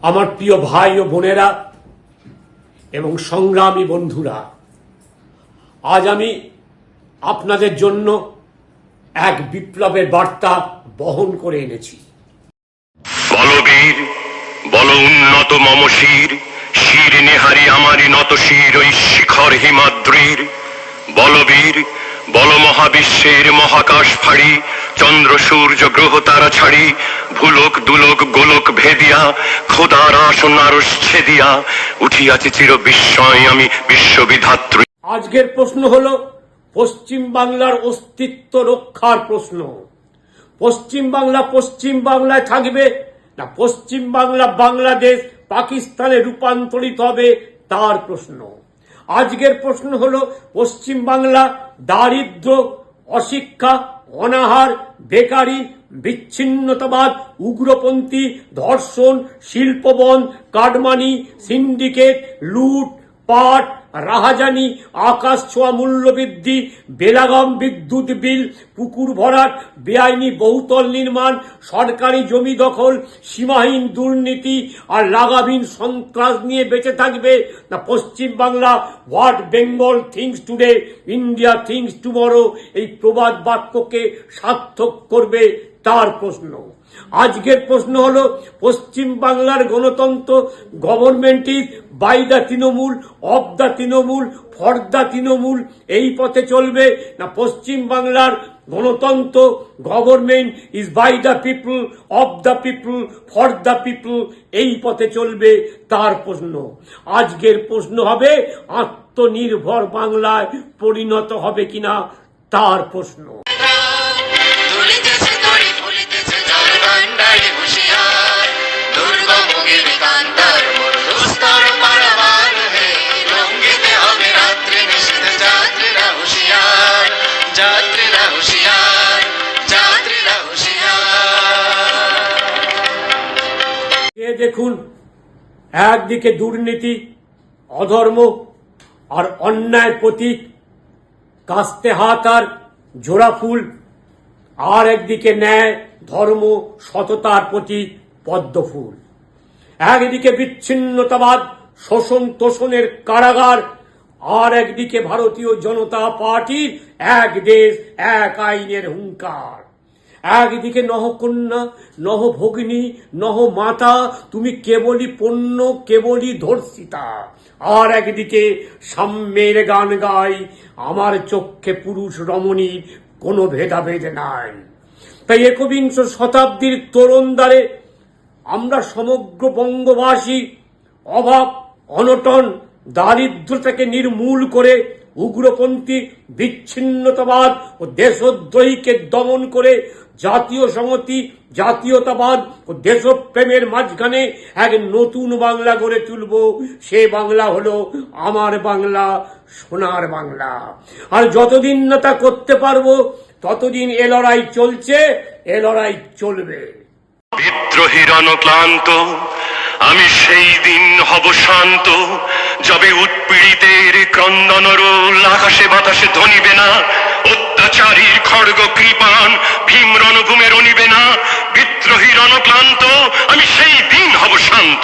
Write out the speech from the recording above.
আমার প্রিয় ভাই ও বোনেরা এবং সংগ্রামী বন্ধুরা, আজ আমি আপনাদের জন্য এক বিপ্লবের বার্তা বহন করে এনেছি। বলবীর বল উন্নত মম শির, শির নেহারি আমারি নত শির ওই শিখর হিমাদ্রির। বলবীর বল মহাবিশ্বের মহাকাশ ফাড়ি, চন্দ্র সূর্য গ্রহ তারা ছাড়ি, ভুলোক দুলোক গোলক ভেদিয়া, খোদার আসন আরশ ছেদিয়া, উঠিয়াছি চির বিস্ময় আমি বিশ্ববিধাত্রী। আজকের প্রশ্ন হলো পশ্চিম বাংলার অস্তিত্ব রক্ষার প্রশ্ন। পশ্চিম বাংলায় থাকবে না পশ্চিম বাংলা বাংলাদেশ পাকিস্তানে রূপান্তরিত হবে, তার প্রশ্ন। আজকের প্রশ্ন হলো পশ্চিম বাংলা দারিদ্র, অশিক্ষা, অনাহার, বেকারি, বিচ্ছিন্নতাবাদ, উগ্রপন্থী, ধর্ষণ, শিল্পবন, কাটমানি, সিন্ডিকেট, লুট পাট, রাহাজানি, আকাশ ছোঁয়া মূল্যবৃদ্ধি, বেলাগাম বিদ্যুৎ বিল, পুকুর ভরাট, বেআইনি বহুতল নির্মাণ, সরকারি জমি দখল, সীমাহীন দুর্নীতি আর লাগামহীন সন্ত্রাস নিয়ে বেঁচে থাকবে না পশ্চিম Bangla what Bengal things today India things tomorrow এই প্রবাদ বাক্যকে সার্থক করবে, তার প্রশ্ন। আজকের প্রশ্ন হলো পশ্চিম বাংলার গণতন্ত্র government is by the Trinamool, of the Trinamool, for the Trinamool এই পথে চলবে না পশ্চিম বাংলার গণতন্ত্র government is by the people, of the people, for the people এই পথে চলবে, তার প্রশ্ন। আজকের প্রশ্ন হবে আত্মনির্ভর বাংলায় পরিণত হবে কিনা, তার প্রশ্ন। দেখুন, একদিকে দুর্নীতি, অধর্ম আর অন্যায় প্রতীক কাস্তে হাত আর জোড়া ফুল, আর একদিকে ন্যায়, ধর্ম, সততার প্রতীক পদ্ম ফুল। একদিকে বিচ্ছিন্নতাবাদ, শোষণ তোষণের কারাগার, আর একদিকে ভারতীয় জনতা পার্টির এক দেশ এক আইনের হুঙ্কার। একদিকে নহকন্যা, নহ ভগিনী, নহ মাতা, তুমি কেবলই পণ্য, কেবলই ধর্ষিতা। আর একদিকে সাম্যের গান গাই, আমার চক্ষে পুরুষ রমণীর কোনো ভেদাভেদ নাই। তাই একবিংশ শতাব্দীর তরুণদ্বারে আমরা সমগ্র বঙ্গবাসী অভাব, অনটন, দারিদ্রতাকে নির্মূল করে উগ্রপন্থী, বিচ্ছিন্নতাবাদ ও দেশদ্রোহীকে দমন করে জাতীয় সংহতি, জাতীয়তাবাদ ও দেশপ্রেমের মাঝখানে এক নতুন বাংলা গড়ে তুলব। সে বাংলা হলো আমার বাংলা, সোনার বাংলা। আর যতদিন না তা করতে পারবো ততদিন এ লড়াই চলছে, এ লড়াই চলবে। বিদ্রোহীর অনক্লান্ত আমি সেই দিন হব শান্ত, যবে উৎপীড়িতের ক্রন্দন রোল আকাশে বাতাসে ধ্বনিবে না, অত্যাচারীর খড়গ কৃপান ভীম রণভূমে রণিবে না। বিদ্রোহীর অনক্লান্ত আমি সেই দিন হব শান্ত।